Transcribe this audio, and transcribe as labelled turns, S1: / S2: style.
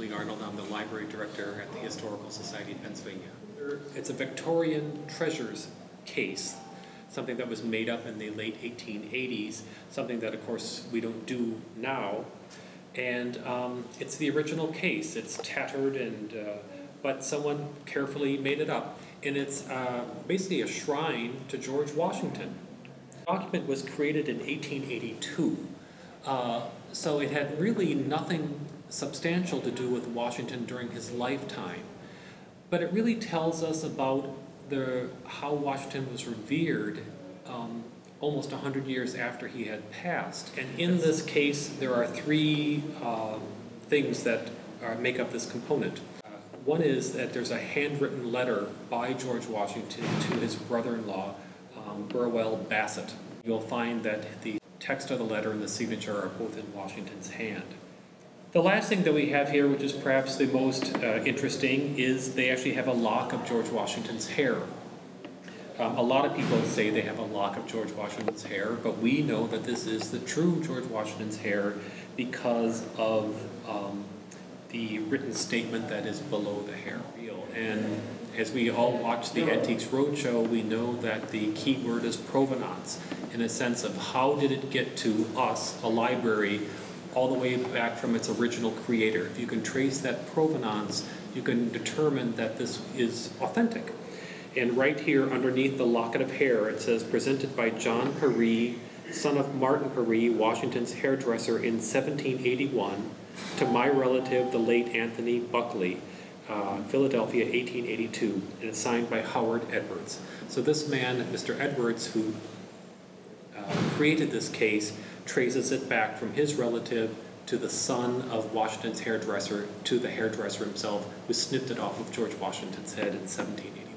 S1: Lee Arnold. I'm the library director at the Historical Society of Pennsylvania. It's a Victorian treasures case, something that was made up in the late 1880s, something that of course we don't do now. And it's the original case. It's tattered, but someone carefully made it up. And it's basically a shrine to George Washington. The document was created in 1882. So it had really nothing substantial to do with Washington during his lifetime. But it really tells us about how Washington was revered almost 100 years after he had passed. And in this case, there are three things that make up this component. One is that there's a handwritten letter by George Washington to his brother-in-law, Burwell Bassett. You'll find that the text of the letter and the signature are both in Washington's hand. The last thing that we have here, which is perhaps the most interesting, is they actually have a lock of George Washington's hair. A lot of people say they have a lock of George Washington's hair, but we know that this is the true George Washington's hair because of the written statement that is below the hair. And as we all watch the Antiques Roadshow, we know that the key word is provenance, in a sense of how did it get to us, a library, all the way back from its original creator. If you can trace that provenance, you can determine that this is authentic. And right here underneath the locket of hair, it says, presented by John Paree, son of Martin Paree, Washington's hairdresser in 1781, to my relative, the late Anthony Buckley, Philadelphia, 1882, and it's signed by Howard Edwards. So this man, Mr. Edwards, who created this case, traces it back from his relative to the son of Washington's hairdresser to the hairdresser himself, who snipped it off of George Washington's head in 1780.